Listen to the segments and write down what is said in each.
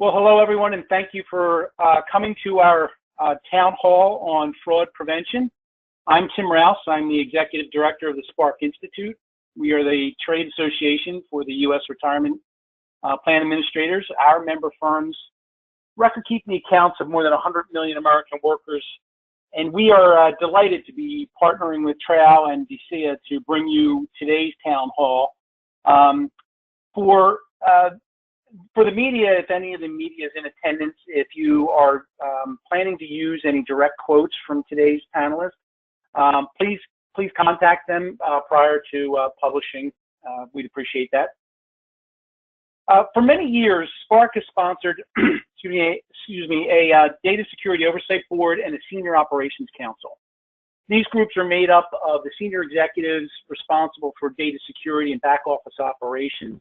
Well, hello everyone, and thank you for coming to our town hall on fraud prevention. I'm Tim Rouse. I'm the Executive Director of the Spark Institute. We are the trade association for the U.S. Retirement Plan Administrators. Our member firms record keep the accounts of more than 100 million American workers, and we are delighted to be partnering with TRAIL and DCEA to bring you today's town hall. For the media, if any of the media is in attendance, if you are planning to use any direct quotes from today's panelists, please contact them prior to publishing. We'd appreciate that. For many years, Spark has sponsored a Data Security Oversight Board and a Senior Operations Council. These groups are made up of the senior executives responsible for data security and back office operations.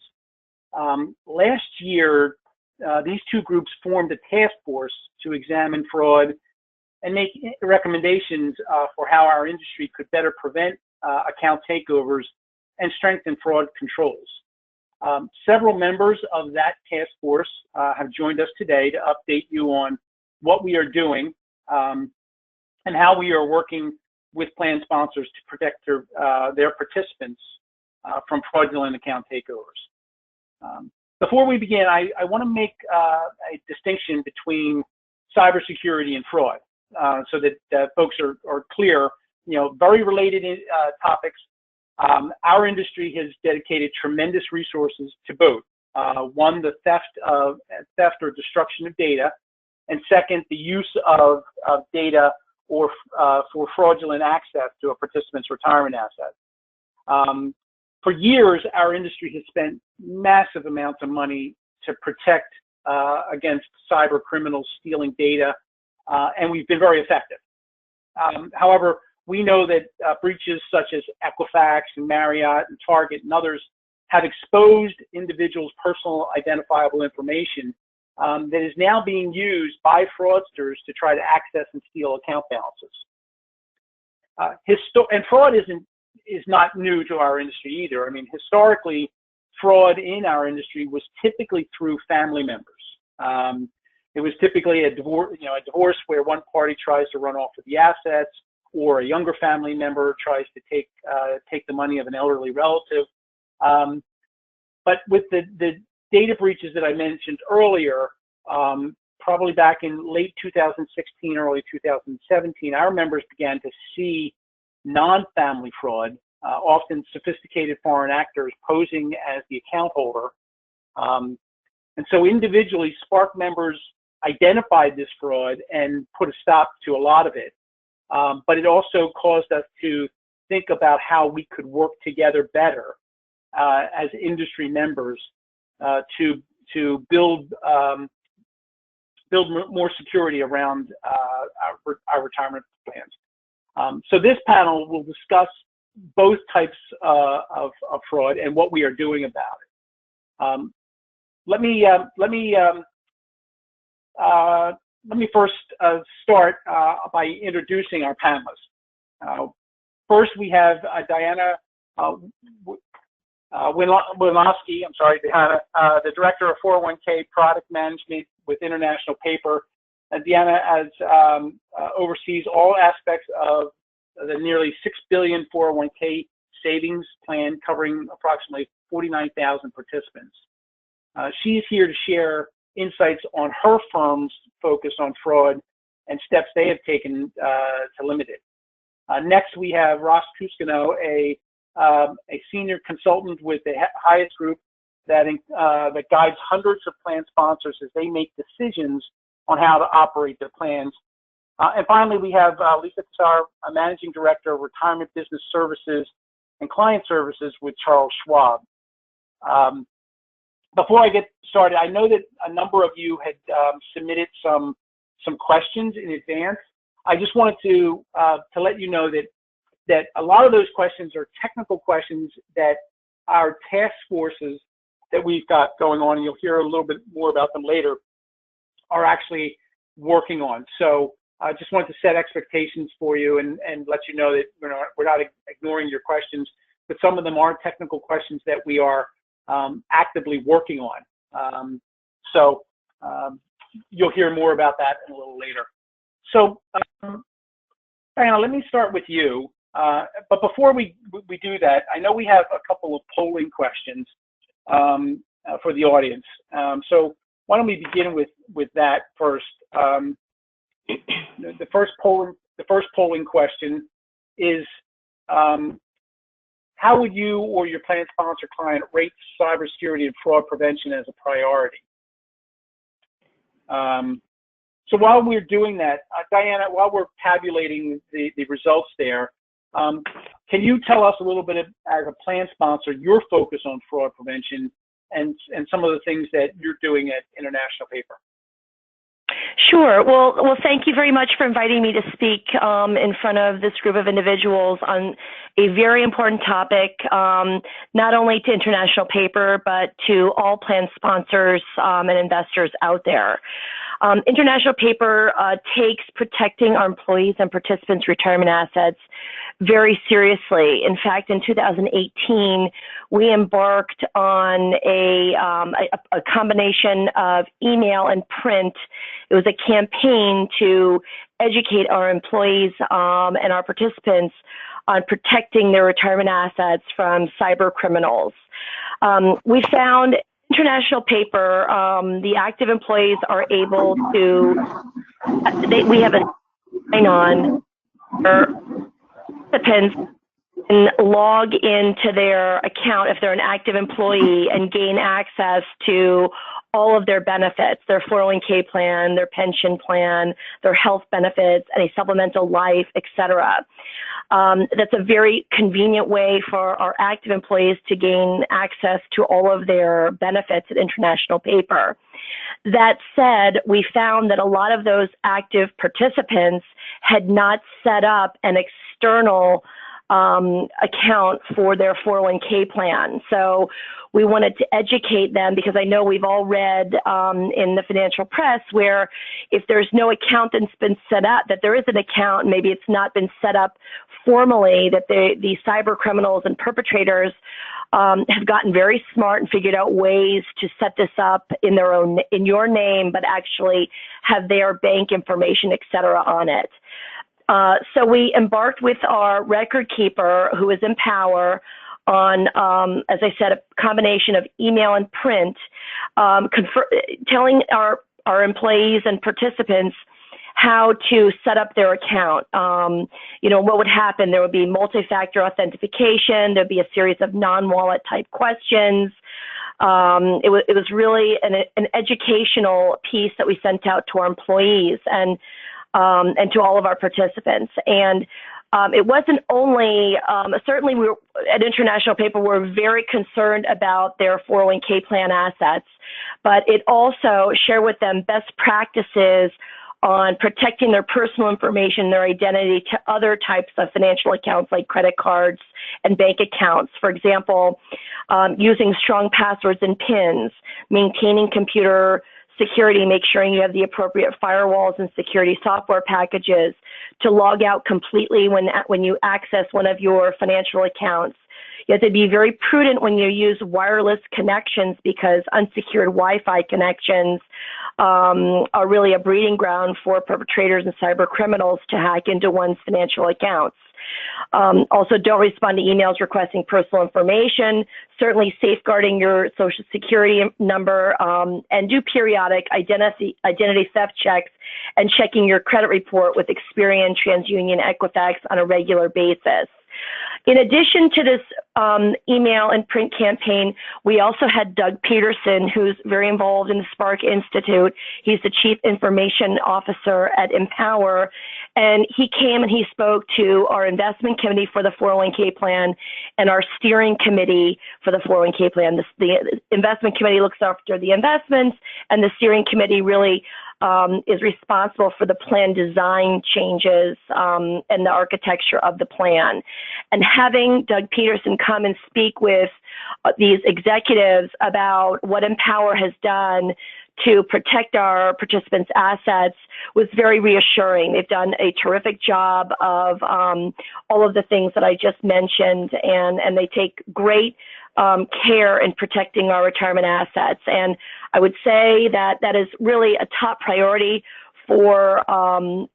Last year, these two groups formed a task force to examine fraud and make recommendations for how our industry could better prevent account takeovers and strengthen fraud controls. Several members of that task force have joined us today to update you on what we are doing and how we are working with plan sponsors to protect their participants from fraudulent account takeovers. Before we begin, I want to make a distinction between cybersecurity and fraud, so that folks are clear. Very related topics. Our industry has dedicated tremendous resources to both. One, the theft or destruction of data, and second, the use of data or for fraudulent access to a participant's retirement asset. For years, our industry has spent massive amounts of money to protect against cyber criminals stealing data, and we've been very effective. However, we know that breaches such as Equifax and Marriott and Target and others have exposed individuals' personal identifiable information that is now being used by fraudsters to try to access and steal account balances. And fraud is not new to our industry either. I mean, historically, fraud in our industry was typically through family members. It was typically a divorce where one party tries to run off with the assets, or a younger family member tries to take the money of an elderly relative. But with the data breaches that I mentioned earlier, probably back in late 2016, early 2017, our members began to see non-family fraud, often sophisticated foreign actors posing as the account holder. And so individually, Spark members identified this fraud and put a stop to a lot of it. But it also caused us to think about how we could work together better as industry members to build more security around our retirement plans. So this panel will discuss both types of fraud and what we are doing about it. Let me first start by introducing our panelists. First, we have Diana Wilanowski, Diana, the Director of 401k Product Management with International Paper. Diana oversees all aspects of the nearly 6 billion 401k savings plan covering approximately 49,000 participants. She's here to share insights on her firm's focus on fraud and steps they have taken to limit it. Next, we have Ross Cuscino, a senior consultant with the Highest Group that guides hundreds of plan sponsors as they make decisions on how to operate their plans. And finally, we have Lisa Kassar, a Managing Director of Retirement Business Services and Client Services with Charles Schwab. Before I get started, I know that a number of you had submitted some questions in advance. I just wanted to let you know that a lot of those questions are technical questions that our task forces that we've got going on, and you'll hear a little bit more about them later, are actually working on. So I just wanted to set expectations for you and let you know that we're not ignoring your questions, but some of them are technical questions that we are actively working on. So you'll hear more about that a little later. So, Diana, let me start with you. But before we do that, I know we have a couple of polling questions for the audience. So why don't we begin with that first? The first polling question is, how would you or your plan sponsor client rate cybersecurity and fraud prevention as a priority? So while we're doing that, Diana, while we're tabulating the results there, can you tell us a little bit, as a plan sponsor, your focus on fraud prevention and some of the things that you're doing at International Paper? Sure. Well, thank you very much for inviting me to speak in front of this group of individuals on a very important topic, not only to International Paper, but to all plan sponsors and investors out there. International Paper takes protecting our employees' and participants' retirement assets very seriously. In fact, in 2018, we embarked on a combination of email and print. It was a campaign to educate our employees and our participants on protecting their retirement assets from cyber criminals. We found International Paper, the active employees are able to, we have a sign-on for participants and log into their account if they're an active employee and gain access to all of their benefits, their 401k plan, their pension plan, their health benefits, any supplemental life, etc. That's a very convenient way for our active employees to gain access to all of their benefits at International Paper. That said, we found that a lot of those active participants had not set up an external account for their 401k plan. So we wanted to educate them, because I know we've all read in the financial press where if there's no account that's been set up, that there is an account, maybe it's not been set up formally, that the cyber criminals and perpetrators have gotten very smart and figured out ways to set this up in your name, but actually have their bank information, et cetera, on it. So we embarked with our record keeper, who is Empower, on, as I said, a combination of email and print, telling our employees and participants how to set up their account. What would happen? There would be multi-factor authentication. There'd be a series of non-wallet type questions. It was really an educational piece that we sent out to our employees and to all of our participants. And it wasn't only, certainly we at International Paper, we're very concerned about their 401k plan assets, but it also shared with them best practices on protecting their personal information, their identity, to other types of financial accounts like credit cards and bank accounts. For example, using strong passwords and PINs, maintaining computer security, make sure you have the appropriate firewalls and security software packages to log out completely when you access one of your financial accounts. You have to be very prudent when you use wireless connections, because unsecured Wi-Fi connections are really a breeding ground for perpetrators and cyber criminals to hack into one's financial accounts. Also, don't respond to emails requesting personal information, certainly safeguarding your social security number, and do periodic identity theft checks and checking your credit report with Experian, TransUnion, Equifax on a regular basis. In addition to this email and print campaign, we also had Doug Peterson, who's very involved in the Spark Institute. He's the Chief Information Officer at Empower, and he came and he spoke to our investment committee for the 401k plan and our steering committee for the 401k plan. The investment committee looks after the investments, and the steering committee really is responsible for the plan design changes and the architecture of the plan. And having Doug Peterson come and speak with these executives about what Empower has done to protect our participants' assets was very reassuring. They've done a terrific job of all of the things that I just mentioned, and they take great care in protecting our retirement assets. And I would say that that is really a top priority for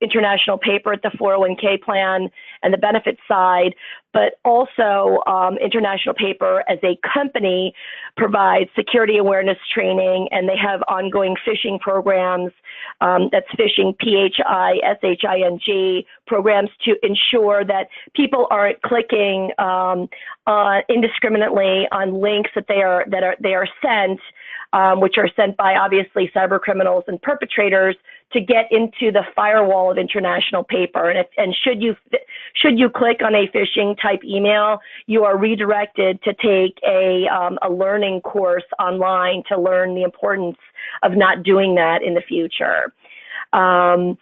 International Paper at the 401k plan and the benefit side, but also International Paper as a company provides security awareness training, and they have ongoing phishing programs. That's phishing, PHISHING programs to ensure that people aren't clicking indiscriminately on links that they are sent, which are sent by obviously cyber criminals and perpetrators to get into the firewall of International Paper. And should you click on a phishing type email, you are redirected to take a learning course online to learn the importance of not doing that in the future. And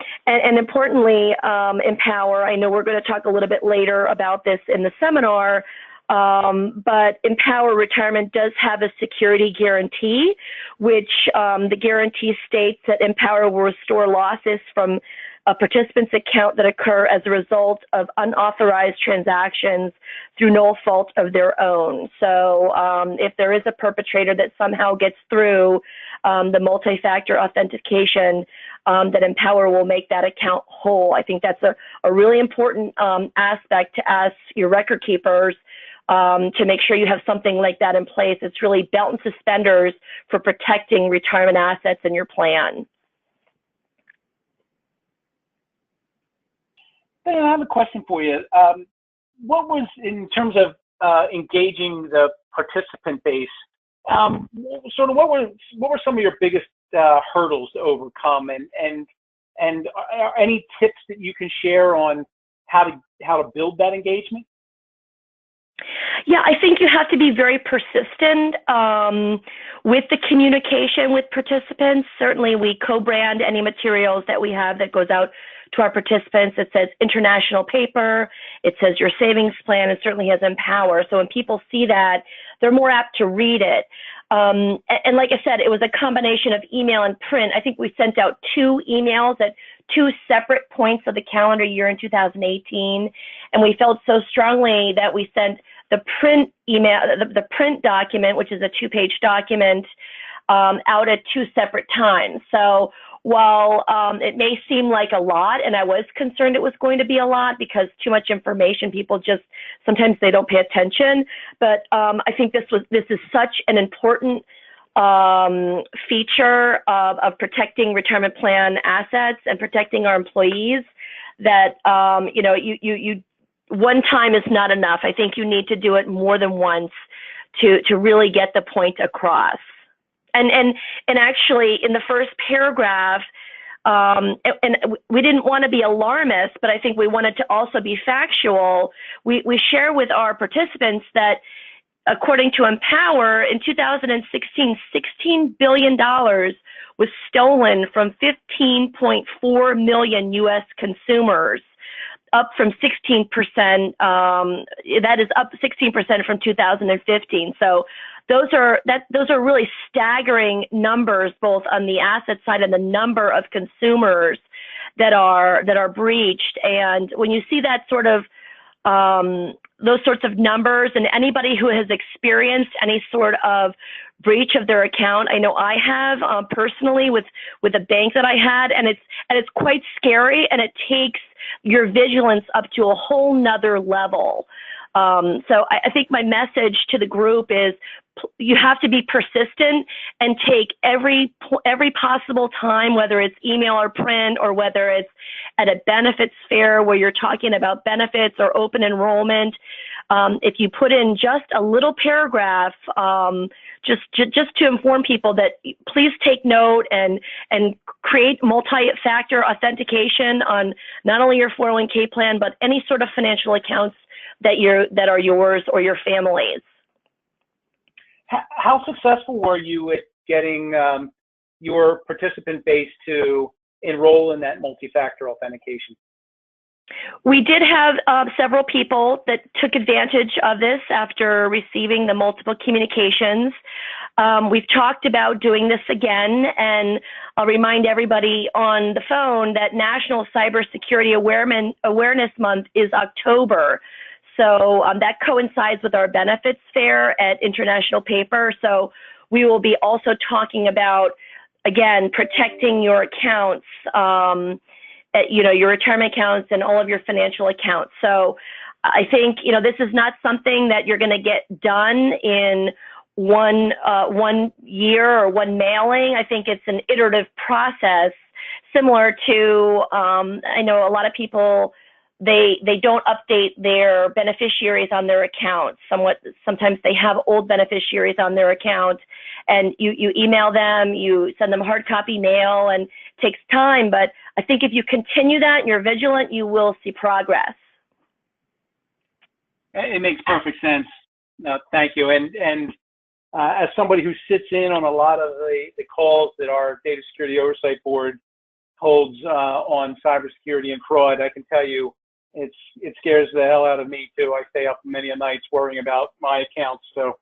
importantly, Empower, I know we're going to talk a little bit later about this in the seminar, but Empower Retirement does have a security guarantee, which the guarantee states that Empower will restore losses from a participant's account that occur as a result of unauthorized transactions through no fault of their own. So if there is a perpetrator that somehow gets through the multi-factor authentication, that Empower will make that account whole. I think that's a really important aspect to ask your record keepers to make sure you have something like that in place. It's really belt and suspenders for protecting retirement assets in your plan. Ben, I have a question for you. What was, in terms of engaging the participant base, sort of what were some of your biggest hurdles to overcome, and are any tips that you can share on how to build that engagement? Yeah, I think you have to be very persistent with the communication with participants. Certainly, we co-brand any materials that we have that goes out to our participants. It says International Paper, it says your savings plan, it certainly has Empower. So when people see that, they're more apt to read it. And like I said, it was a combination of email and print. I think we sent out 2 emails at 2 separate points of the calendar year in 2018. And we felt so strongly that we sent the print email, the print document, which is a 2-page document, out at 2 separate times. So while it may seem like a lot, and I was concerned it was going to be a lot because too much information, people just, sometimes they don't pay attention. But I think this is such an important feature of protecting retirement plan assets and protecting our employees that, you one time is not enough. I think you need to do it more than once to really get the point across. And actually, in the first paragraph, and we didn't want to be alarmist, but I think we wanted to also be factual. We share with our participants that, according to Empower, in 2016, $16 billion was stolen from 15.4 million U.S. consumers, up from 16%. That is up 16% from 2015. So those are really staggering numbers, both on the asset side and the number of consumers that are breached. And when you see that sort of those sorts of numbers, and anybody who has experienced any sort of breach of their account, I know I have personally with a bank that I had, and it's quite scary, and it takes your vigilance up to a whole nother level. So I think my message to the group is you have to be persistent and take every possible time, whether it's email or print, or whether it's at a benefits fair where you're talking about benefits or open enrollment. If you put in just a little paragraph, just to inform people that please take note and create multi-factor authentication on not only your 401k plan, but any sort of financial accounts that are yours or your family's. How successful were you at getting your participant base to enroll in that multi-factor authentication? We did have several people that took advantage of this after receiving the multiple communications. We've talked about doing this again, and I'll remind everybody on the phone that National Cybersecurity Awareness Month is October. So that coincides with our benefits fair at International Paper. So we will be also talking about, again, protecting your accounts, your retirement accounts and all of your financial accounts. So I think, this is not something that you're going to get done in one year or one mailing. I think it's an iterative process, similar to, I know a lot of people, they don't update their beneficiaries on their accounts. Sometimes they have old beneficiaries on their account, and you email them, you send them hard copy mail, and it takes time. But I think if you continue that and you're vigilant, you will see progress. It makes perfect sense. No, thank you. And as somebody who sits in on a lot of the calls that our Data Security Oversight Board holds on cybersecurity and fraud, I can tell you it scares the hell out of me too. I stay up many a nights worrying about my accounts. So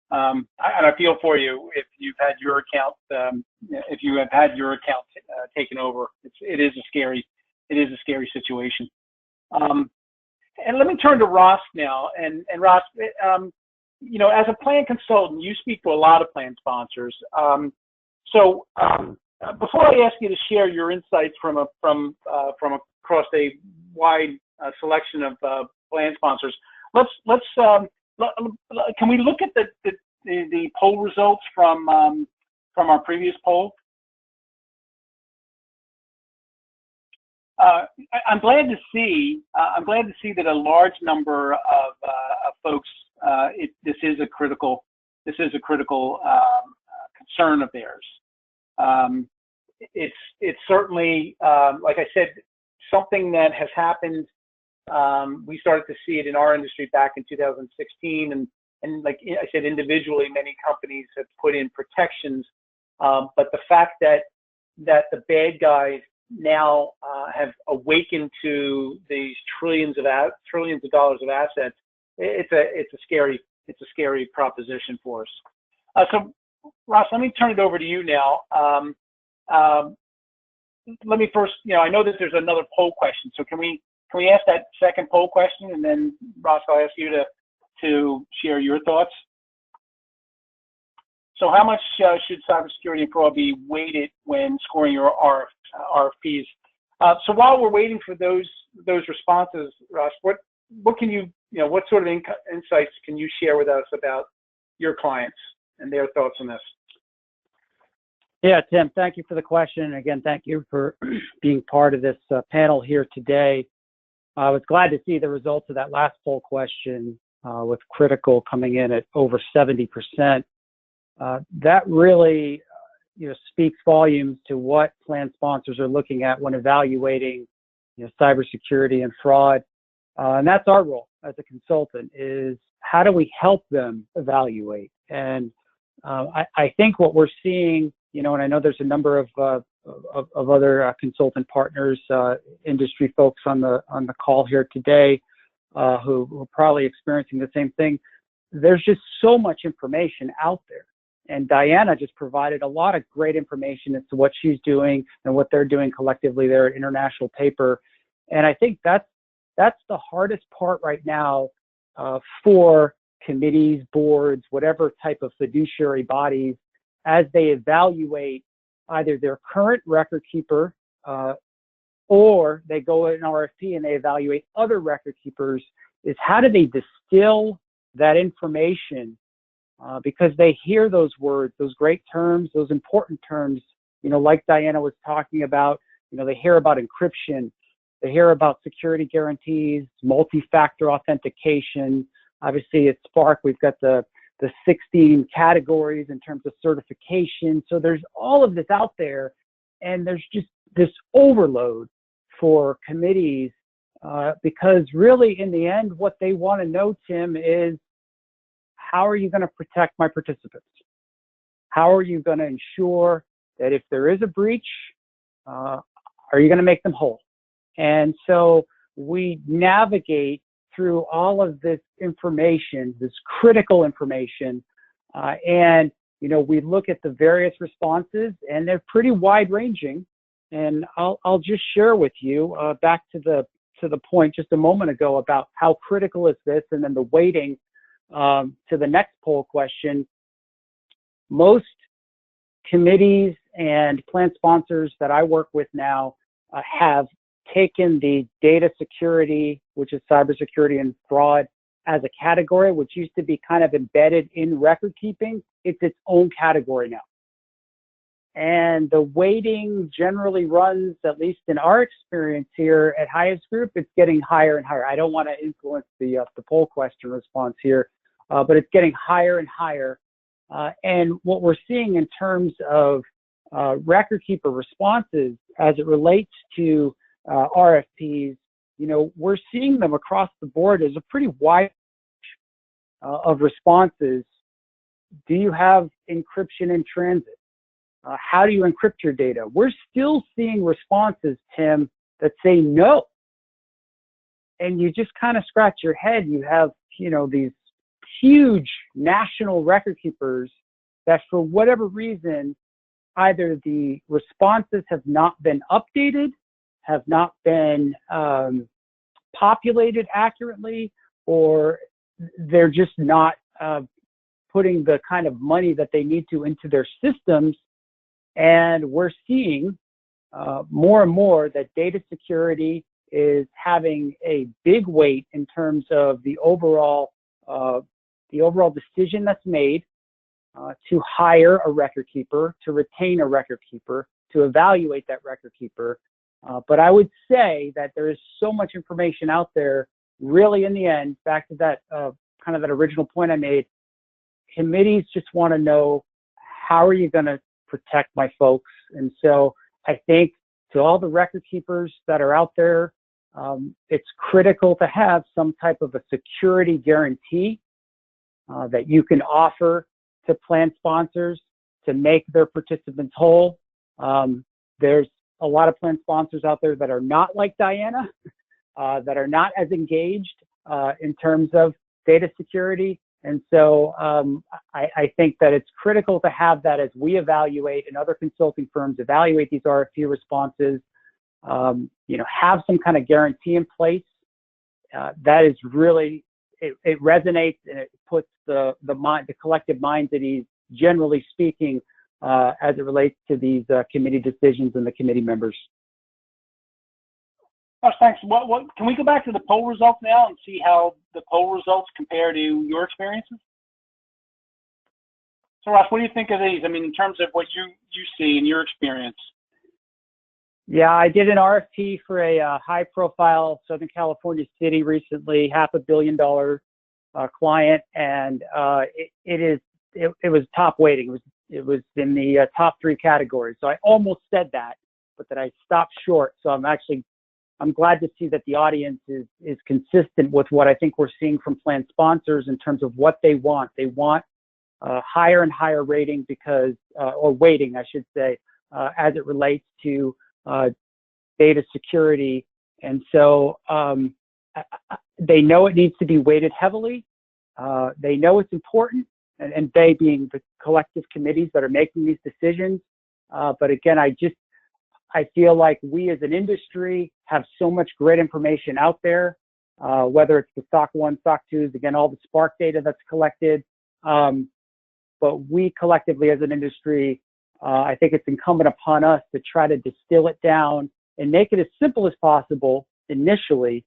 and I feel for you if you've had your account taken over. It is a scary situation. And let me turn to Ross now. And Ross, as a plan consultant, you speak to a lot of plan sponsors. So before I ask you to share your insights from across a wide selection of plan sponsors, can we look at the poll results from our previous poll? I'm glad to see that a large number of folks. This is a critical concern of theirs. It's certainly, like I said, something that has happened. We started to see it in our industry back in 2016, and like I said, individually, many companies have put in protections. But the fact that the bad guys now have awakened to these trillions of dollars of assets, it's a scary proposition for us. So Ross, let me turn it over to you now. Let me first, I know that there's another poll question, so can we ask that second poll question, and then Ross, I'll ask you to share your thoughts. So how much should cybersecurity and fraud be weighted when scoring your RFPs? So while we're waiting for those responses, Ross, what can you, what sort of insights can you share with us about your clients and their thoughts on this? Yeah, Tim, thank you for the question. And again, thank you for being part of this panel here today. I was glad to see the results of that last poll question with critical coming in at over 70%. That really speaks volumes to what plan sponsors are looking at when evaluating cybersecurity and fraud. And that's our role as a consultant, is how do we help them evaluate? And I think what we're seeing, and I know there's a number of other consultant partners, industry folks on the call here today who are probably experiencing the same thing. There's just so much information out there. And Diana just provided a lot of great information as to what she's doing and what they're doing collectively there at International Paper. And I think that's the hardest part right now for committees, boards, whatever type of fiduciary bodies, as they evaluate either their current record keeper or they go in an RFP and they evaluate other record keepers, is how do they distill that information? Because they hear those words, those great terms, those important terms, like Diana was talking about, they hear about encryption, they hear about security guarantees, multi-factor authentication. Obviously at Spark, we've got the 16 categories in terms of certification. So there's all of this out there, and there's just this overload for committees because really in the end, what they want to know, Tim, is how are you going to protect my participants? How are you going to ensure that if there is a breach, are you going to make them whole? And so we navigate through all of this information, this critical information, and we look at the various responses, and they're pretty wide ranging. And I'll just share with you back to the point just a moment ago about how critical is this, and then the weighting to the next poll question. Most committees and plan sponsors that I work with now have taken the data security, which is cybersecurity and fraud, as a category, which used to be kind of embedded in record keeping. It's its own category now. And the weighting generally runs, at least in our experience here at Highest Group, it's getting higher and higher. I don't want to influence the poll question response here, but it's getting higher and higher. And what we're seeing in terms of record keeper responses as it relates to RFPs, we're seeing them across the board as a pretty wide of responses. Do you have encryption in transit? How do you encrypt your data? We're still seeing responses, Tim, that say no. And you just kind of scratch your head. You have, these huge national record keepers that for whatever reason, either the responses have not been updated, have not been populated accurately, or they're just not putting the kind of money that they need to into their systems. And we're seeing more and more that data security is having a big weight in terms of the overall decision that's made to hire a record keeper, to retain a record keeper, to evaluate that record keeper. But I would say that there is so much information out there, really in the end, back to that kind of that original point I made, committees just want to know, how are you going to protect my folks? And so I think to all the record keepers that are out there, it's critical to have some type of a security guarantee that you can offer to plan sponsors to make their participants whole. There's a lot of plan sponsors out there that are not like Diana, that are not as engaged in terms of data security. And so I think that it's critical to have that as we evaluate, and other consulting firms evaluate these RFP responses, have some kind of guarantee in place. That is really, it resonates, and it puts the collective minds at ease, generally speaking, as it relates to these committee decisions and the committee members. Thanks. Can we go back to the poll results now and see how the poll results compare to your experiences? So, Ross, what do you think of these? I mean, in terms of what you see in your experience. Yeah, I did an RFP for a high-profile Southern California city recently, $500 million client, and it was top weighting. It was in the top 3 categories. So I almost said that, but then I stopped short. So I'm glad to see that the audience is consistent with what I think we're seeing from plan sponsors in terms of what they want. They want higher and higher rating because, or weighting, I should say, as it relates to data security. And so they know it needs to be weighted heavily. They know it's important, and they being the collective committees that are making these decisions. But again, I feel like we as an industry have so much great information out there, whether it's the SOC 1, SOC 2s, again, all the Spark data that's collected. But we collectively as an industry, I think it's incumbent upon us to try to distill it down and make it as simple as possible initially,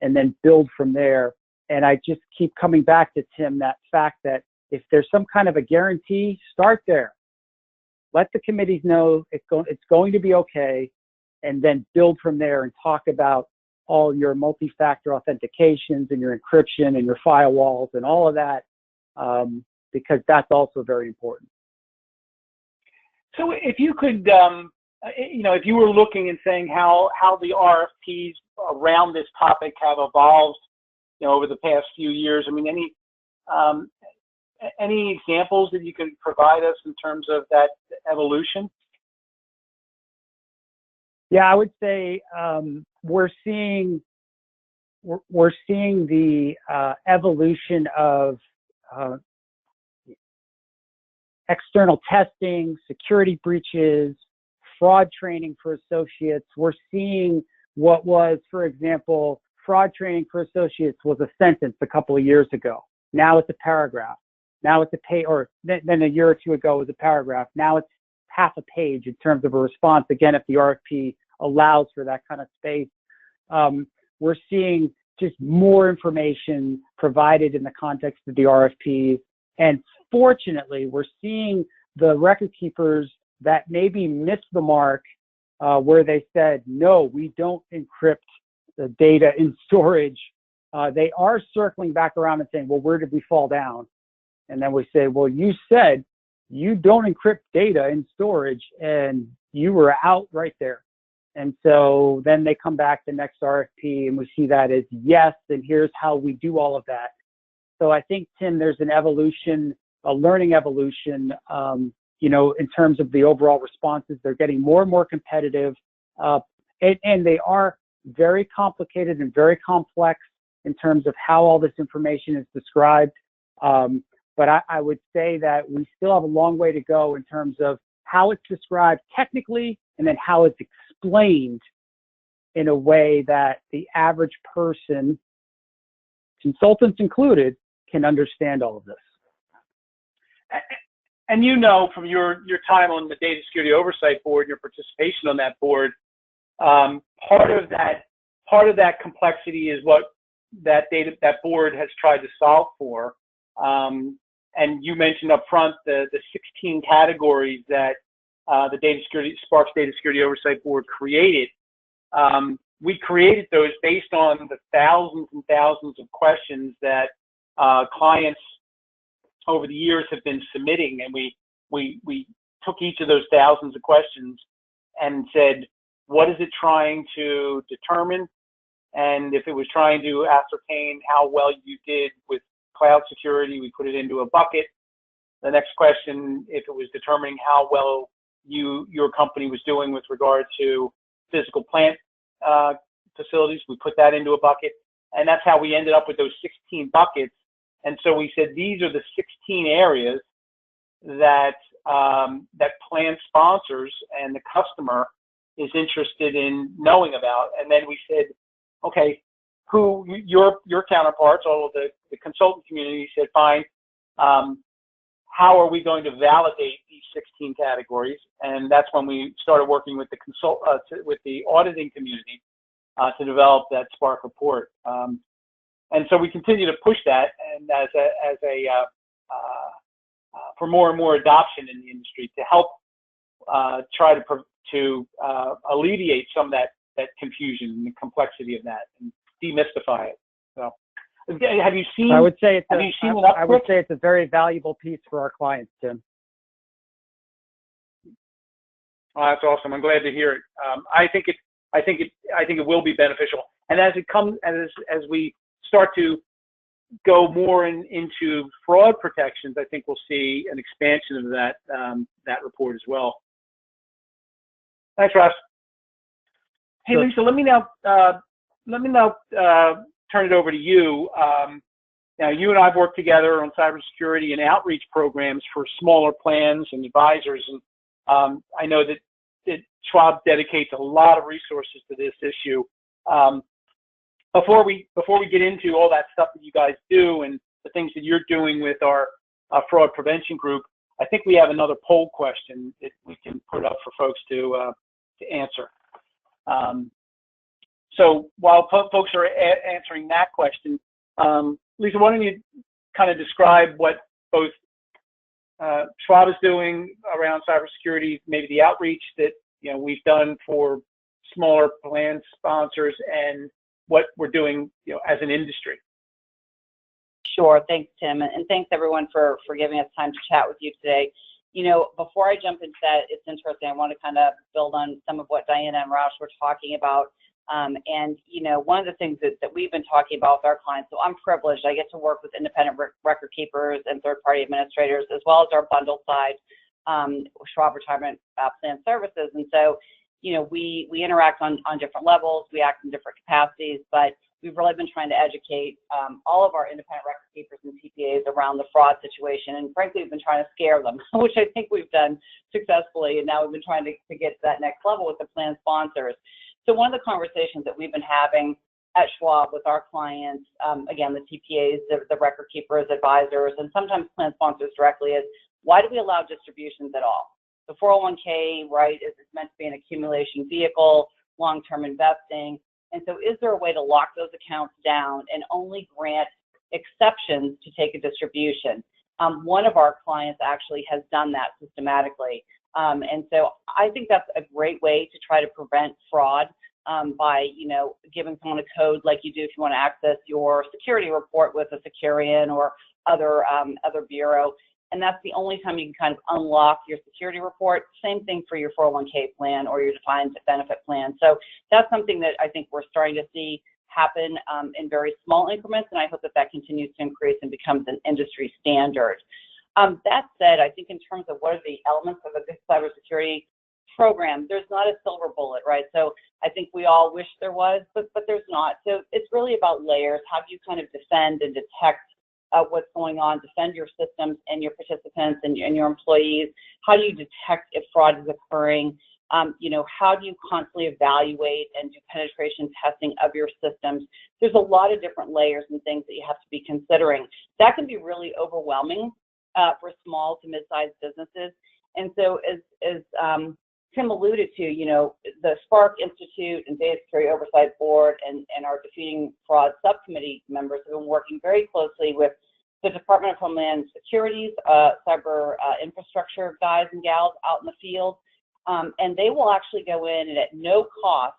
and then build from there. And I just keep coming back to, Tim, that fact that if there's some kind of a guarantee, start there. Let the committees know it's going to be okay, and then build from there and talk about all your multi-factor authentications and your encryption and your firewalls and all of that, because that's also very important. So if you could, if you were looking and saying how the RFPs around this topic have evolved, over the past few years, I mean, any examples that you can provide us in terms of that evolution? Yeah, I would say we're seeing the evolution of external testing, security breaches, fraud training for associates. We're seeing what was, for example, fraud training for associates was a sentence a couple of years ago. Now it's a paragraph. Now it's a page, or then a year or two ago it was a paragraph. Now it's half a page in terms of a response. Again, if the RFP allows for that kind of space, we're seeing just more information provided in the context of the RFPs. And fortunately, we're seeing the record keepers that maybe missed the mark, where they said, no, we don't encrypt the data in storage. They are circling back around and saying, well, where did we fall down? And then we say, well, you said you don't encrypt data in storage, and you were out right there. And so then they come back the next RFP, and we see that as yes, and here's how we do all of that. So I think, Tim, there's an evolution, a learning evolution, in terms of the overall responses. They're getting more and more competitive, and they are very complicated and very complex in terms of how all this information is described. But I would say that we still have a long way to go in terms of how it's described technically, and then how it's explained in a way that the average person, consultants included, can understand all of this. And from your time on the Data Security Oversight Board, your participation on that board, part of that complexity is what that board has tried to solve for. And you mentioned up front the 16 categories that the Sparks Data Security Oversight Board created. We created those based on the thousands and thousands of questions that clients over the years have been submitting, and we took each of those thousands of questions and said, what is it trying to determine? And if it was trying to ascertain how well you did with cloud security, we put it into a bucket. The next question, if it was determining how well your company was doing with regard to physical plant facilities, we put that into a bucket. And that's how we ended up with those 16 buckets. And so we said, these are the 16 areas that plan sponsors and the customer is interested in knowing about. And then we said, okay, your counterparts, all of the consultant community said, fine, how are we going to validate these 16 categories? And that's when we started working with the auditing community to develop that Spark report. And so we continue to push that, and for more and more adoption in the industry to help try to alleviate some of that confusion and the complexity of that and demystify it. So, have you seen? I would say it's a very valuable piece for our clients, Tim. Oh, that's awesome. I'm glad to hear it. I think it will be beneficial. And as we start to go more into fraud protections, I think we'll see an expansion of that report as well. Thanks, Ross. Hey, Sure. Lisa, let me now turn it over to you. Now, you and I have worked together on cybersecurity and outreach programs for smaller plans and advisors, and I know that Schwab dedicates a lot of resources to this issue. Before we get into all that stuff that you guys do and the things that you're doing with our fraud prevention group, I think we have another poll question that we can put up for folks to answer. So while folks are answering that question, Lisa, why don't you kind of describe what both Schwab is doing around cybersecurity, maybe the outreach that we've done for smaller plan sponsors, and what we're doing as an industry. Sure. Thanks, Tim. And thanks, everyone, for giving us time to chat with you today. Before I jump into that, it's interesting. I want to kind of build on some of what Diana and Roush were talking about. One of the things that we've been talking about with our clients, so I'm privileged. I get to work with independent record keepers and third-party administrators, as well as our bundle side, Schwab Retirement Plan Services. And so, we interact on different levels. We act in different capacities, but we've really been trying to educate all of our independent record keepers and TPAs around the fraud situation. And frankly, we've been trying to scare them, which I think we've done successfully. And now we've been trying to get to that next level with the plan sponsors. So one of the conversations that we've been having at Schwab with our clients, again, the TPAs, the record keepers, advisors, and sometimes plan sponsors directly, is why do we allow distributions at all? The 401k, right, is meant to be an accumulation vehicle, long-term investing. And so is there a way to lock those accounts down and only grant exceptions to take a distribution? One of our clients actually has done that systematically. And so I think that's a great way to try to prevent fraud by, giving someone a code like you do if you want to access your security report with a Securian or other bureau. And that's the only time you can kind of unlock your security report. Same thing for your 401k plan or your defined benefit plan. So that's something that I think we're starting to see happen in very small increments, and I hope that continues to increase and becomes an industry standard. That said, I think in terms of what are the elements of a good cybersecurity program, there's not a silver bullet, right? So I think we all wish there was, but there's not. So it's really about layers. How do you kind of defend and detect what's going on, defend your systems and your participants and your employees? How do you detect if fraud is occurring? How do you constantly evaluate and do penetration testing of your systems? There's a lot of different layers and things that you have to be considering. That can be really overwhelming for small to mid-sized businesses. And so as Tim alluded to, the Spark Institute and Data Security Oversight Board and our Defeating Fraud Subcommittee members have been working very closely with the Department of Homeland Security's cyber infrastructure guys and gals out in the field. And they will actually go in and at no cost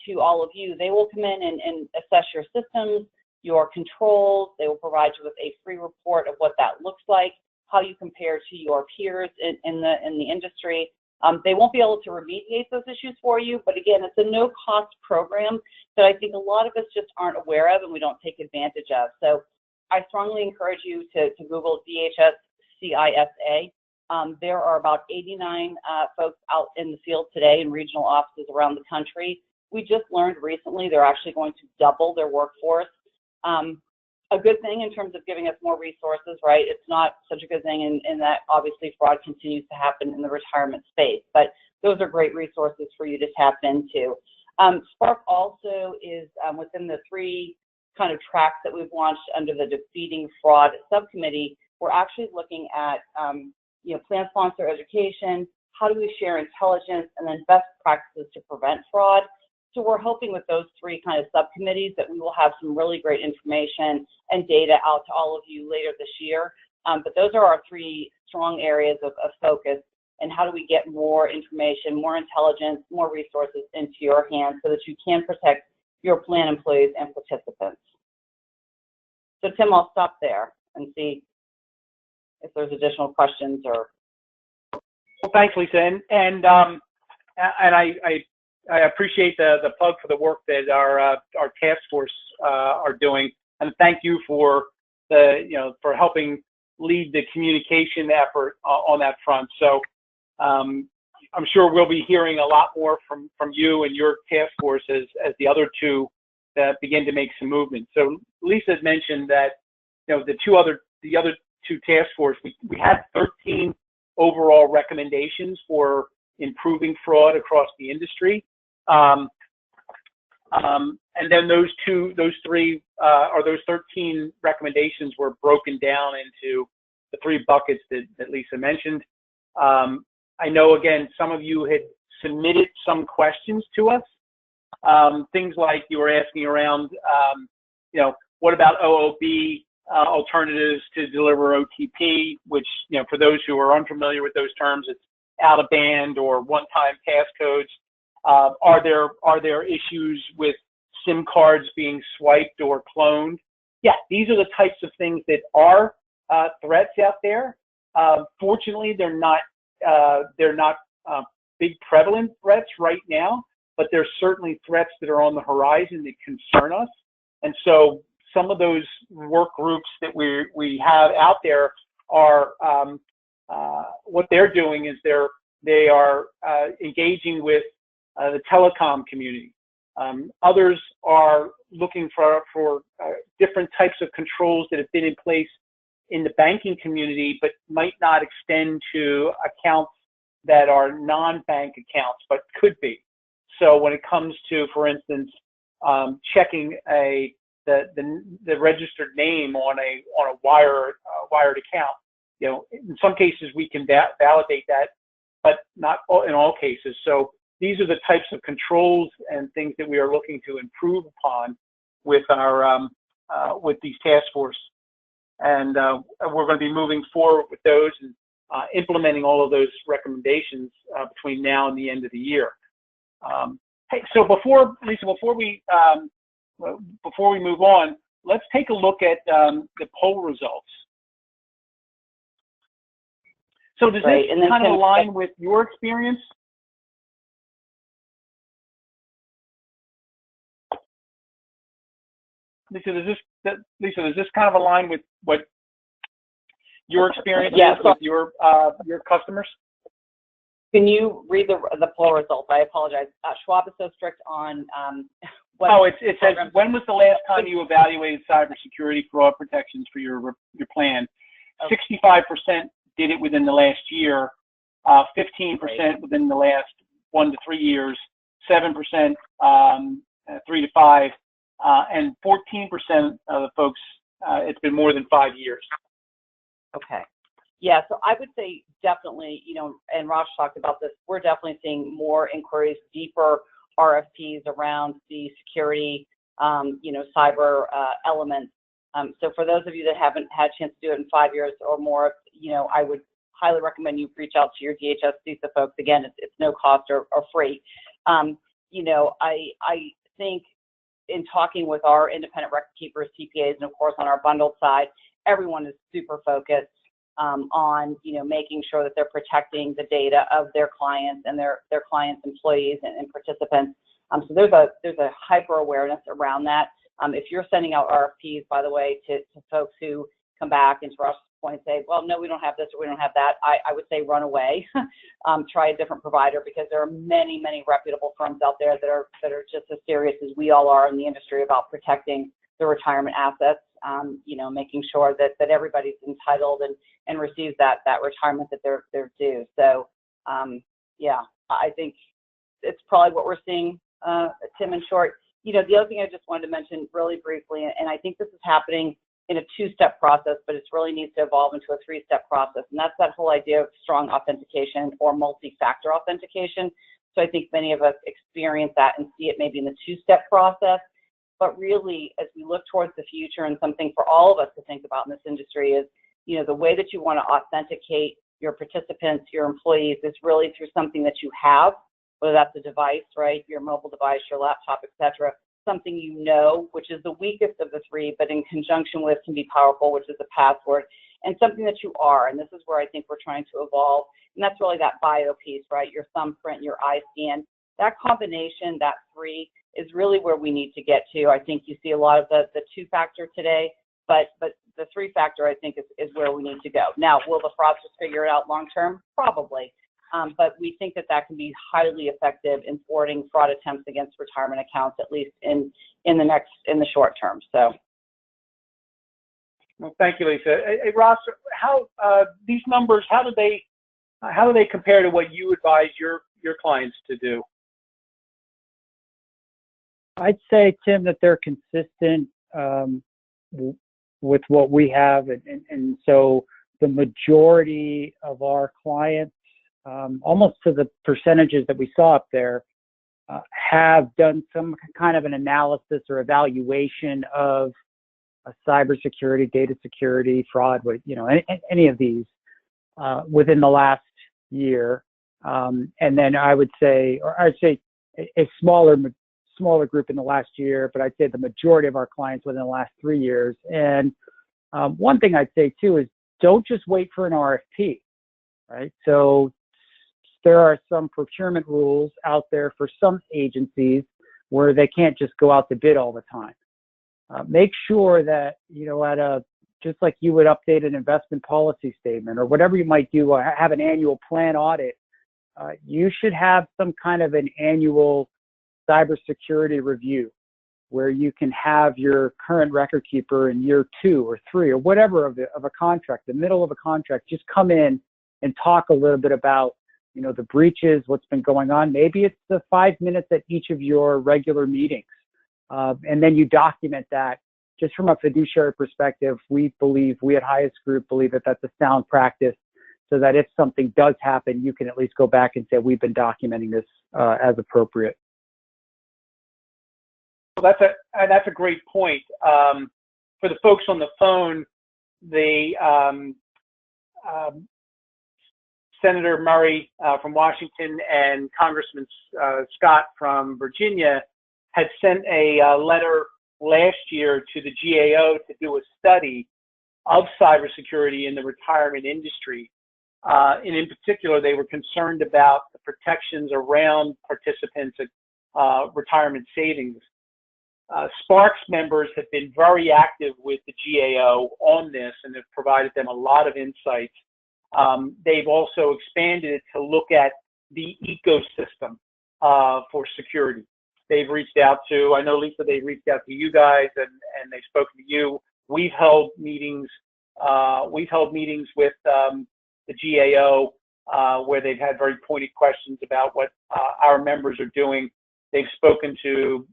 to all of you, they will come in and assess your systems, your controls. They will provide you with a free report of what that looks like, how you compare to your peers in the industry. They won't be able to remediate those issues for you, but again, it's a no-cost program that I think a lot of us just aren't aware of and we don't take advantage of. So I strongly encourage you to Google DHS CISA. There are about 89 folks out in the field today in regional offices around the country. We just learned recently they're actually going to double their workforce. A good thing in terms of giving us more resources, right? It's not such a good thing in that obviously fraud continues to happen in the retirement space, but those are great resources for you to tap into. Spark also is within the three kind of tracks that we've launched under the Defeating Fraud Subcommittee. We're actually looking at plan sponsor education, how do we share intelligence, and then best practices to prevent fraud. So we're hoping with those three kind of subcommittees that we will have some really great information and data out to all of you later this year. But those are our three strong areas of focus, and how do we get more information, more intelligence, more resources into your hands so that you can protect your plan employees and participants. So Tim, I'll stop there and see if there's additional questions or. Well, thanks, Lisa, and I appreciate the plug for the work that our task force are doing, and thank you for for helping lead the communication effort on that front. So I'm sure we'll be hearing a lot more from you and your task force as the other two begin to make some movement. So Lisa had mentioned that the other two task force, we had 13 overall recommendations for improving fraud across the industry. And then those 13 recommendations were broken down into the three buckets that Lisa mentioned. I know, again, some of you had submitted some questions to us. Things like you were asking around, what about OOB alternatives to deliver OTP, which, for those who are unfamiliar with those terms, it's out of band or one-time passcodes. Are there issues with SIM cards being swiped or cloned? Yeah, these are the types of things that are threats out there. Fortunately, they're not big prevalent threats right now, but there's certainly threats that are on the horizon that concern us. And so some of those work groups that we have out there are what they're doing is they are engaging with the telecom community. Others are looking for different types of controls that have been in place in the banking community, but might not extend to accounts that are non-bank accounts, but could be. So when it comes to, for instance, checking the registered name on a wired account. In some cases we can validate that, but not in all cases. So these are the types of controls and things that we are looking to improve upon with our with these task force, and we're going to be moving forward with those and implementing all of those recommendations between now and the end of the year. Hey, so Lisa, before we move on, let's take a look at the poll results. So does this kind of align with your experience? Lisa, does this kind of align with what your experience is with your customers? Can you read the poll results? I apologize. Schwab is so strict on it says, when was the last time you evaluated cybersecurity fraud protections for your plan? 65% did it within the last year, 15% within the last 1 to 3 years, 7% 3 to 5, and 14% of the folks, it's been more than 5 years. Okay. Yeah, so I would say definitely, and Raj talked about this, we're definitely seeing more inquiries, deeper RFPs around the security, cyber elements. So for those of you that haven't had a chance to do it in 5 years or more, I would highly recommend you reach out to your DHS CISA folks. Again, it's no cost or free. I think in talking with our independent record keepers, CPAs, and of course on our bundled side, everyone is super focused on making sure that they're protecting the data of their clients and their clients' employees and participants. So there's a hyper awareness around that. If you're sending out RFPs, by the way, to folks who come back and to Rush's point say, well, no, we don't have this or we don't have that, I would say run away. Try a different provider, because there are many, many reputable firms out there that are just as serious as we all are in the industry about protecting the retirement assets, making sure that everybody's entitled and receives that retirement that they're due. So, I think it's probably what we're seeing, Tim, in short. The other thing I just wanted to mention really briefly, and I think this is happening in a 2-step process, but it really needs to evolve into a 3-step process, and that's that whole idea of strong authentication or multi-factor authentication. So I think many of us experience that and see it maybe in the 2-step process. But really, as we look towards the future, and something for all of us to think about in this industry is, the way that you want to authenticate your participants, your employees, is really through something that you have, whether that's a device, right, your mobile device, your laptop, etc., something which is the weakest of the 3, but in conjunction with can be powerful, which is a password, and something that you are. And this is where I think we're trying to evolve. And that's really that bio piece, right, your thumbprint, your eye scan. That combination, that 3, is really where we need to get to. I think you see a lot of the 2-factor today, but the 3-factor, I think, is where we need to go. Now, will the fraudsters figure it out long term? Probably. But we think that can be highly effective in thwarting fraud attempts against retirement accounts, at least in the short term. So. Well, thank you, Lisa. Hey, Ross, how these numbers? How do they compare to what you advise your clients to do? I'd say, Tim, that they're consistent with what we have, and so the majority of our clients, almost to the percentages that we saw up there, have done some kind of an analysis or evaluation of cybersecurity, data security, fraud, any of these within the last year. And then I'd say a smaller group in the last year, but I'd say the majority of our clients within the last 3 years. And one thing I'd say too is, don't just wait for an RFP, right? So there are some procurement rules out there for some agencies where they can't just go out to bid all the time. Make sure that, just like you would update an investment policy statement or whatever you might do, or have an annual plan audit, you should have some kind of an annual cybersecurity review where you can have your current record keeper in year 2 or 3 or whatever of a contract, the middle of a contract, just come in and talk a little bit about, the breaches, what's been going on. Maybe it's the 5 minutes at each of your regular meetings and then you document that. Just from a fiduciary perspective, we at Highest Group believe that that's a sound practice, so that if something does happen, you can at least go back and say, we've been documenting this as appropriate. Well, that's a great point. For the folks on the phone, Senator Murray from Washington and Congressman Scott from Virginia had sent a letter last year to the GAO to do a study of cybersecurity in the retirement industry. And in particular, they were concerned about the protections around participants' retirement savings. Sparks members have been very active with the GAO on this and have provided them a lot of insights. They've also expanded it to look at the ecosystem for security. They've reached out to, I know, Lisa, they've reached out to you guys and they've spoken to you. We've held meetings with the GAO where they've had very pointed questions about what our members are doing. They've spoken to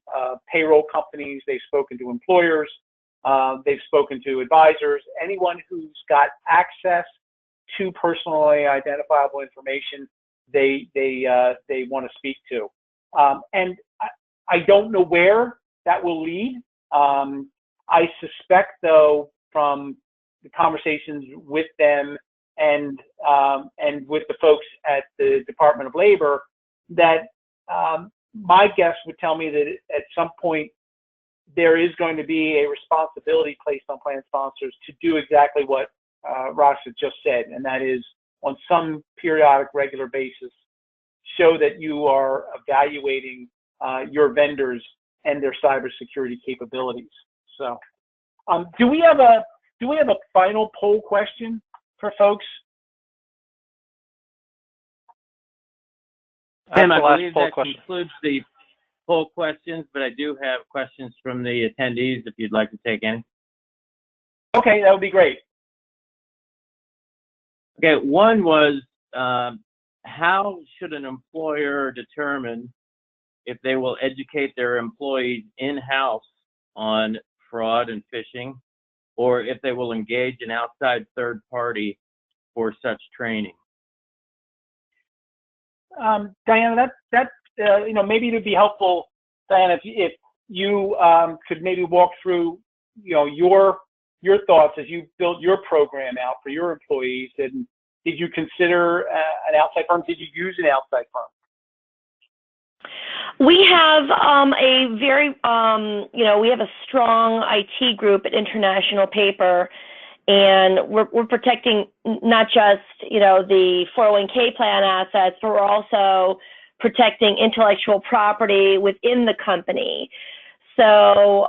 payroll companies, they've spoken to employers, they've spoken to advisors, anyone who's got access to personally identifiable information, they want to speak to. And I don't know where that will lead. I suspect, though, from the conversations with them and with the folks at the Department of Labor, that my guess would tell me that at some point there is going to be a responsibility placed on plan sponsors to do exactly what Ross has just said, and that is on some periodic, regular basis, show that you are evaluating your vendors and their cybersecurity capabilities. So, do we have a final poll question for folks? Tim, I believe that concludes the poll questions, but I do have questions from the attendees if you'd like to take any. Okay, that would be great. Okay, one was, how should an employer determine if they will educate their employees in-house on fraud and phishing, or if they will engage an outside third party for such training? Diana, maybe it would be helpful, Diana, if you could maybe walk through, your thoughts as you built your program out for your employees. And did you consider an outside firm? Did you use an outside firm? We have we have a strong IT group at International Paper, and we're protecting not just, the 401k plan assets, but we're also protecting intellectual property within the company. So,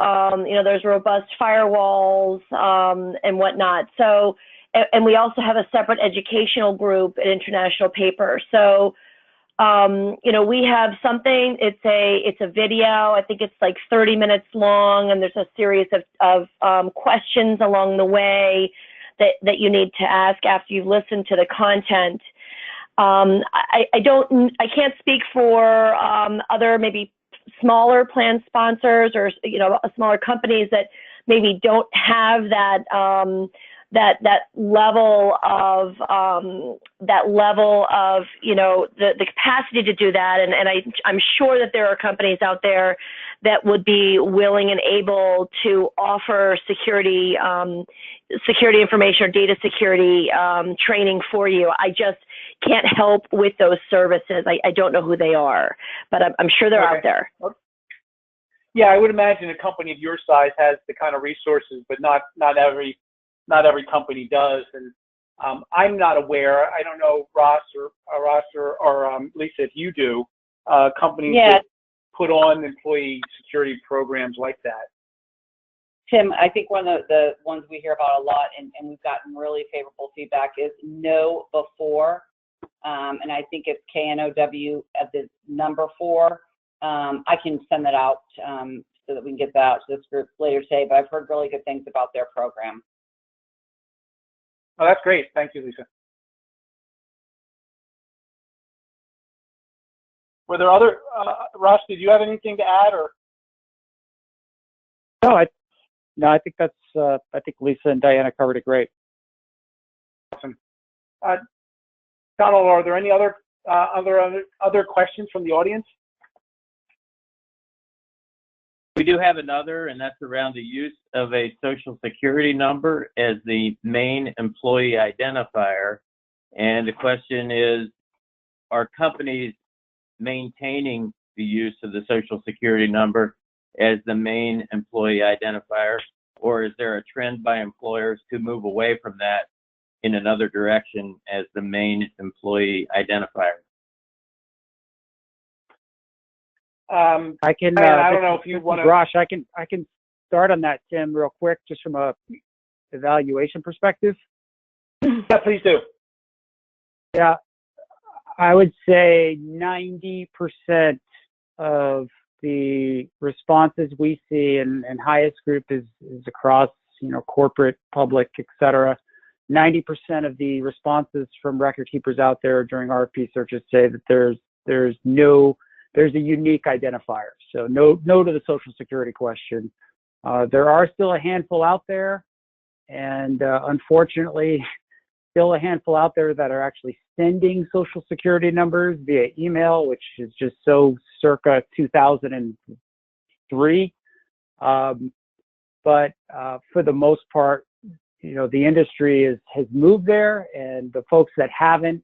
there's robust firewalls and whatnot. So, and we also have a separate educational group at International Paper. So, we have something, it's a video, I think it's like 30 minutes long, and there's a series of questions along the way that you need to ask after you've listened to the content. I can't speak for other maybe smaller plan sponsors or, smaller companies that maybe don't have that level of the capacity to do that, and I'm sure that there are companies out there that would be willing and able to offer security information or data security training for you. I just can't help with those services. I don't know who they are, but I'm sure they're out there. Yeah, I would imagine a company of your size has the kind of resources, but not every company does. And I'm not aware. I don't know, Ross or Lisa, if you do, companies that put on employee security programs like that. Tim, I think one of the ones we hear about a lot, and we've gotten really favorable feedback, is Know Before. And I think it's KNOW at the number 4. I can send that out so that we can get that out to this group later today, but I've heard really good things about their program. Oh, that's great. Thank you, Lisa. Were there other, Ross, did you have anything to add? Or No, I think that's, I think Lisa and Diana covered it great. Awesome. Donald, are there any other questions from the audience? We do have another, and that's around the use of a social security number as the main employee identifier. And the question is, are companies maintaining the use of the social security number as the main employee identifier, or is there a trend by employers to move away from that in another direction as the main employee identifier? I can. I don't know if you want to. Rosh, I can start on that, Tim, real quick, just from a evaluation perspective. Yeah, please do. Yeah, I would say 90% of the responses we see, and highest group is across, corporate, public, et cetera. 90% of the responses from record keepers out there during RFP searches say that there's a unique identifier. So no to the social security question. There are still a handful out there, and unfortunately, still a handful out there that are actually sending social security numbers via email, which is just so circa 2003. But for the most part, the industry has moved there, and the folks that haven't,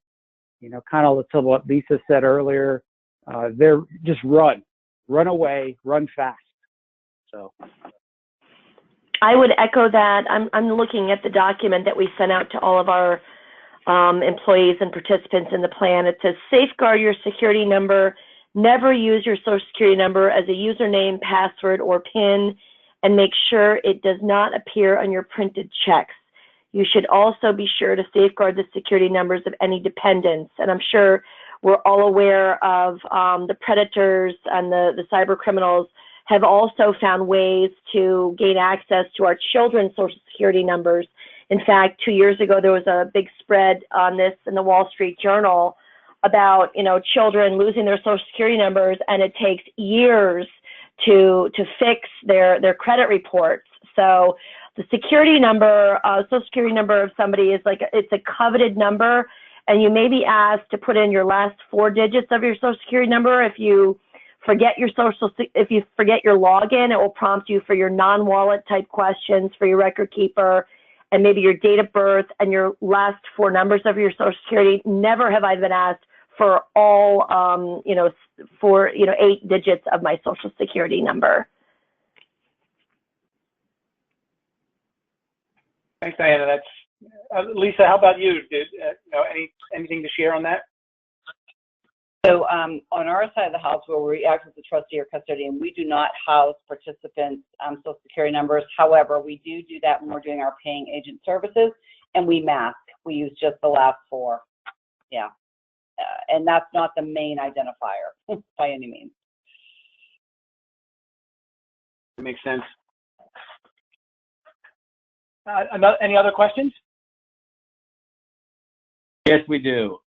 kind of to what Lisa said earlier, they're just run away, run fast. So I would echo that. I'm looking at the document that we sent out to all of our employees and participants in the plan. It says, safeguard your security number, never use your social security number as a username, password, or PIN, and make sure it does not appear on your printed checks. You should also be sure to safeguard the security numbers of any dependents. And I'm sure we're all aware of the predators and the cyber criminals have also found ways to gain access to our children's social security numbers. In fact, 2 years ago, there was a big spread on this in the Wall Street Journal about, children losing their social security numbers, and it takes years to fix their credit reports. So the security number, social security number of somebody is it's a coveted number, and you may be asked to put in your last 4 digits of your social security number. If you forget your login, it will prompt you for your non-wallet type questions for your record keeper, and maybe your date of birth and your last 4 numbers of your social security. Never have I been asked for all, 8 digits of my social security number. Thanks, Diana. That's Lisa. How about you? Anything to share on that? So on our side of the house, where we act as a trustee or custodian, we do not house participants' social security numbers. However, we do that when we're doing our paying agent services, and we mask. We use just the last 4. Yeah. And that's not the main identifier by any means. Makes sense. Any other questions? Yes, we do.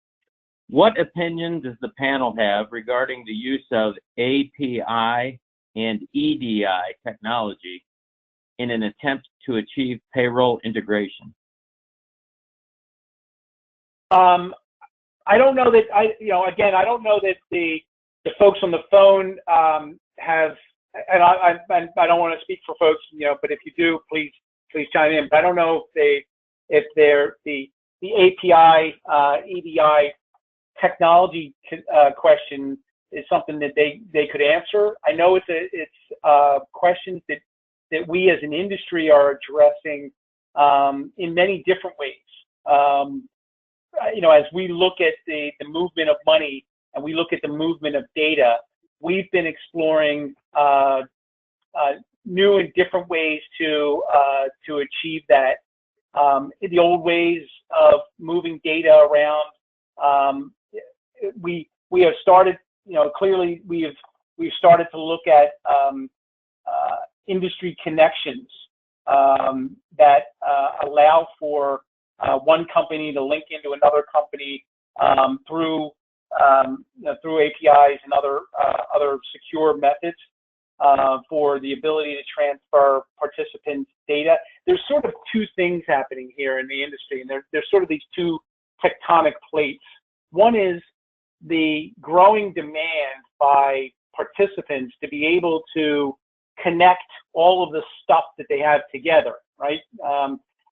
What opinion does the panel have regarding the use of API and EDI technology in an attempt to achieve payroll integration? I don't know that I don't know that the folks on the phone have, and I don't want to speak for folks, but if you do, please chime in. But I don't know if the API EDI technology question is something that they could answer. I know it's questions that we as an industry are addressing in many different ways. As we look at the movement of money and we look at the movement of data, we've been exploring new and different ways to achieve that. The old ways of moving data around, we have started, clearly we've started to look at industry connections that allow for one company to link into another company through APIs and other secure methods. for the ability to transfer participants' data. There's sort of two things happening here in the industry, and there's sort of these two tectonic plates. One is the growing demand by participants to be able to connect all of the stuff that they have together, right?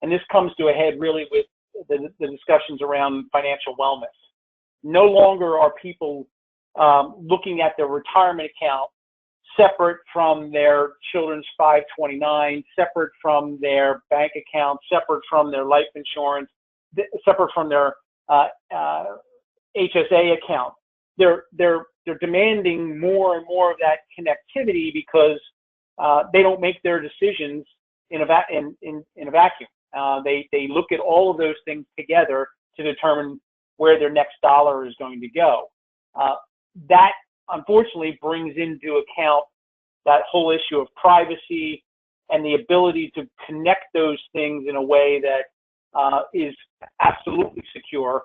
And this comes to a head really with the discussions around financial wellness. No longer are people looking at their retirement account separate from their children's 529, separate from their bank account, separate from their life insurance, separate from their HSA account. They're demanding more and more of that connectivity because they don't make their decisions in a vacuum. They look at all of those things together to determine where their next dollar is going to go. That unfortunately brings into account that whole issue of privacy and the ability to connect those things in a way that is absolutely secure,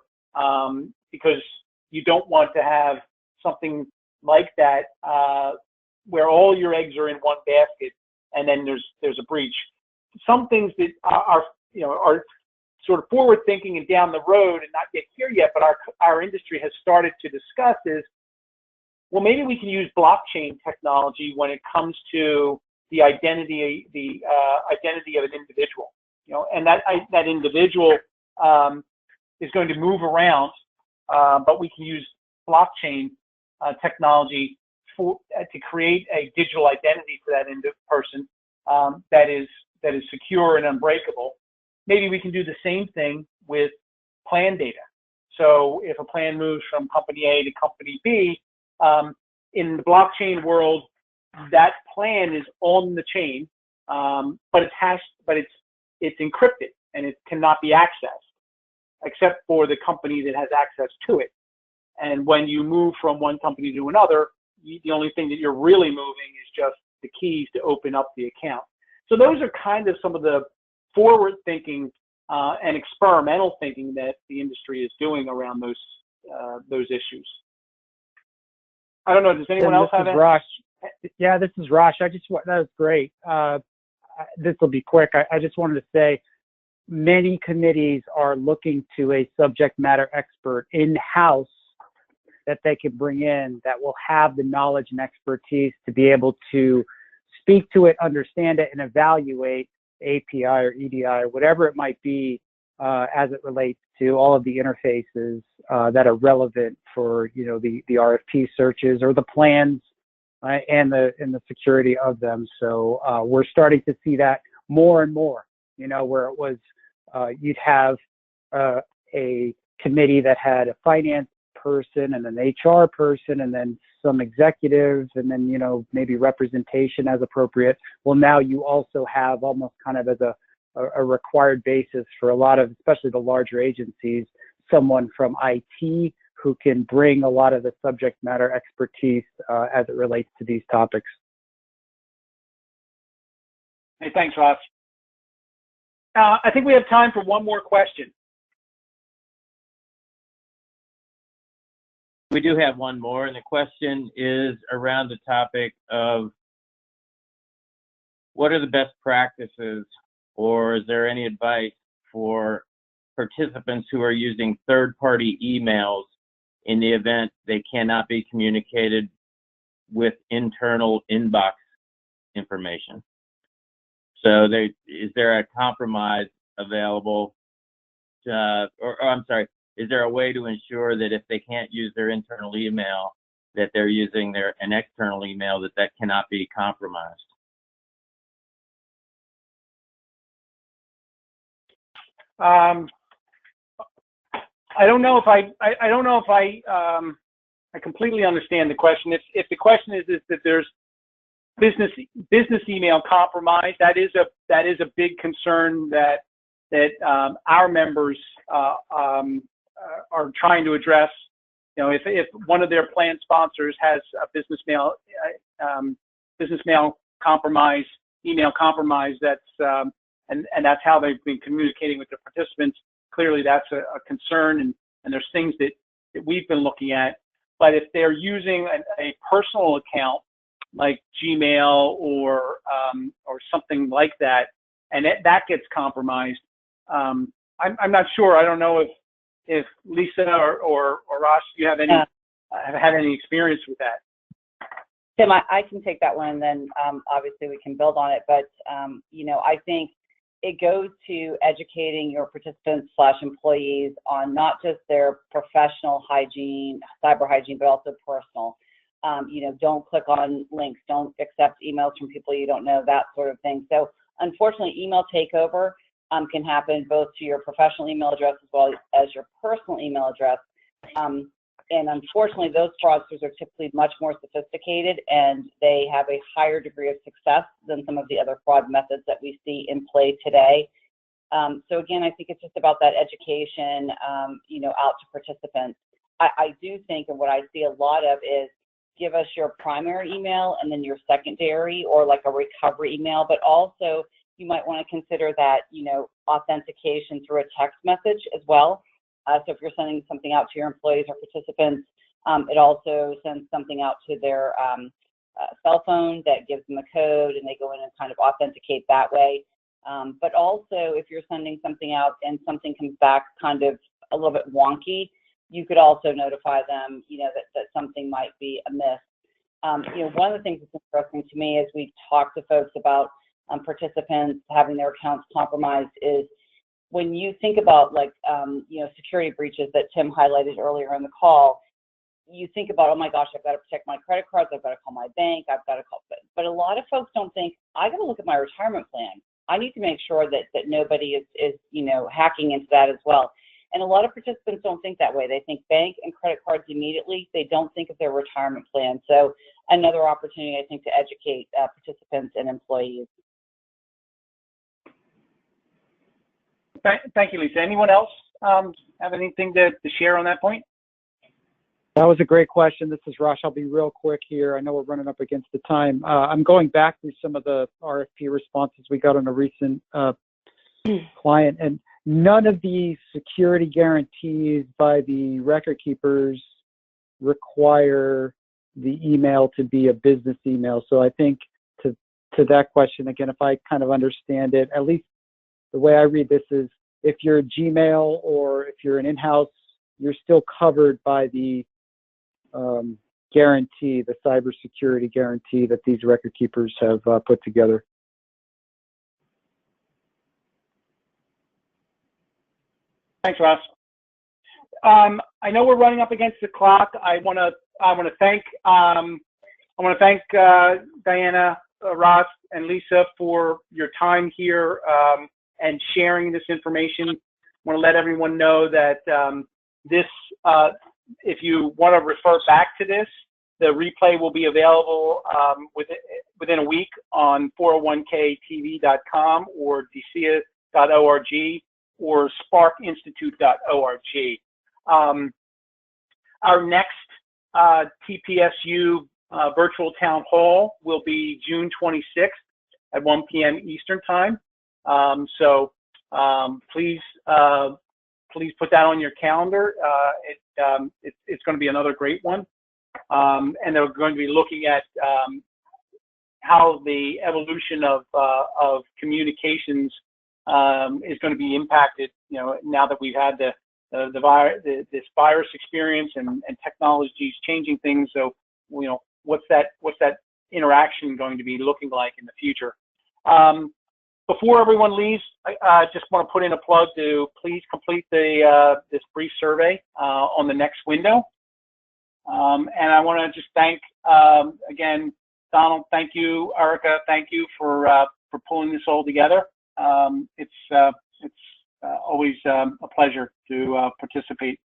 because you don't want to have something like that where all your eggs are in one basket and then there's a breach. Some things that are sort of forward thinking and down the road and not yet here yet, but our industry has started to discuss is, well, maybe we can use blockchain technology when it comes to the identity of an individual, and that individual is going to move around, but we can use blockchain technology to create a digital identity for that person that is secure and unbreakable. Maybe we can do the same thing with plan data. So if a plan moves from company A to company B, in the blockchain world, that plan is on the chain, but it's encrypted and it cannot be accessed except for the company that has access to it. And when you move from one company to another, the only thing that you're really moving is just the keys to open up the account. So those are kind of some of the forward thinking and experimental thinking that the industry is doing around those issues. I don't know. Does anyone else have Raj. Yeah, this is Raj. That was great. This will be quick. I just wanted to say many committees are looking to a subject matter expert in-house that they can bring in that will have the knowledge and expertise to be able to speak to it, understand it, and evaluate API or EDI or whatever it might be as it relates to all of the interfaces that are relevant for the RFP searches or the plans and the security of them. So we're starting to see that more and more. Where it was you'd have a committee that had a finance person and an HR person and then some executives and then maybe representation as appropriate. Well, now you also have almost kind of as a required basis for a lot of, especially the larger agencies, someone from IT who can bring a lot of the subject matter expertise as it relates to these topics. Hey, thanks, Ross. I think we have time for one more question. We do have one more, and the question is around the topic of what are the best practices, or is there any advice for participants who are using third-party emails in the event they cannot be communicated with internal inbox information? So is there a compromise available, is there a way to ensure that if they can't use their internal email, that they're using an external email that cannot be compromised? I don't know if I completely understand the question. If the question is that there's business email compromise, that is a big concern that our members are trying to address. If one of their plan sponsors has a business mail compromise, email compromise, that's and that's how they've been communicating with their participants. Clearly, that's a concern, and there's things that we've been looking at. But if they're using a personal account like Gmail or something like that, and that gets compromised. I'm not sure. I don't know if Lisa or Ross, you have any have had any experience with that. Tim, I can take that one, and then obviously we can build on it. But I think it goes to educating your participants/employees on not just their professional hygiene, cyber hygiene, but also personal. Don't click on links, don't accept emails from people you don't know, that sort of thing. So unfortunately, email takeover can happen both to your professional email address as well as your personal email address. And unfortunately, those fraudsters are typically much more sophisticated, and they have a higher degree of success than some of the other fraud methods that we see in play today. So again, I think it's just about that education, out to participants. I do think, and what I see a lot of is, give us your primary email and then your secondary or like a recovery email, but also you might want to consider that, authentication through a text message as well. So if you're sending something out to your employees or participants, it also sends something out to their cell phone that gives them a code, and they go in and kind of authenticate that way. But also, if you're sending something out and something comes back kind of a little bit wonky, you could also notify them, that something might be amiss. One of the things that's interesting to me as we talk to folks about participants having their accounts compromised is when you think about security breaches that Tim highlighted earlier in the call, you think about, oh my gosh, I've got to protect my credit cards, I've got to call my bank, I've got to call, but a lot of folks don't think, I got to look at my retirement plan. I need to make sure that nobody is hacking into that as well. And a lot of participants don't think that way. They think bank and credit cards immediately. They don't think of their retirement plan. So another opportunity, I think, to educate participants and employees. Thank you, Lisa. Anyone else have anything to share on that point? That was a great question. This is Rosh. I'll be real quick here. I know we're running up against the time. I'm going back through some of the RFP responses we got on a recent client, and none of the security guarantees by the record keepers require the email to be a business email. So I think to that question, again, if I kind of understand it, at least the way I read this is, if you're a Gmail or if you're an in-house, you're still covered by the guarantee, the cybersecurity guarantee that these record keepers have put together. Thanks, Ross. I know we're running up against the clock. I want to thank Diana, Ross, and Lisa for your time here and sharing this information. I want to let everyone know that if you want to refer back to this, the replay will be available within a week on 401ktv.com or dcia.org or sparkinstitute.org. Our next TPSU virtual town hall will be June 26th at 1 p.m. Eastern Time. So please put that on your calendar. It's going to be another great one. And they're going to be looking at how the evolution of communications is going to be impacted, now that we've had this virus experience and technology is changing things. So, what's that interaction going to be looking like in the future? Before everyone leaves, I just want to put in a plug to please complete this brief survey on the next window. And I want to just thank again, Donald. Thank you, Erica. Thank you for pulling this all together. It's always a pleasure to participate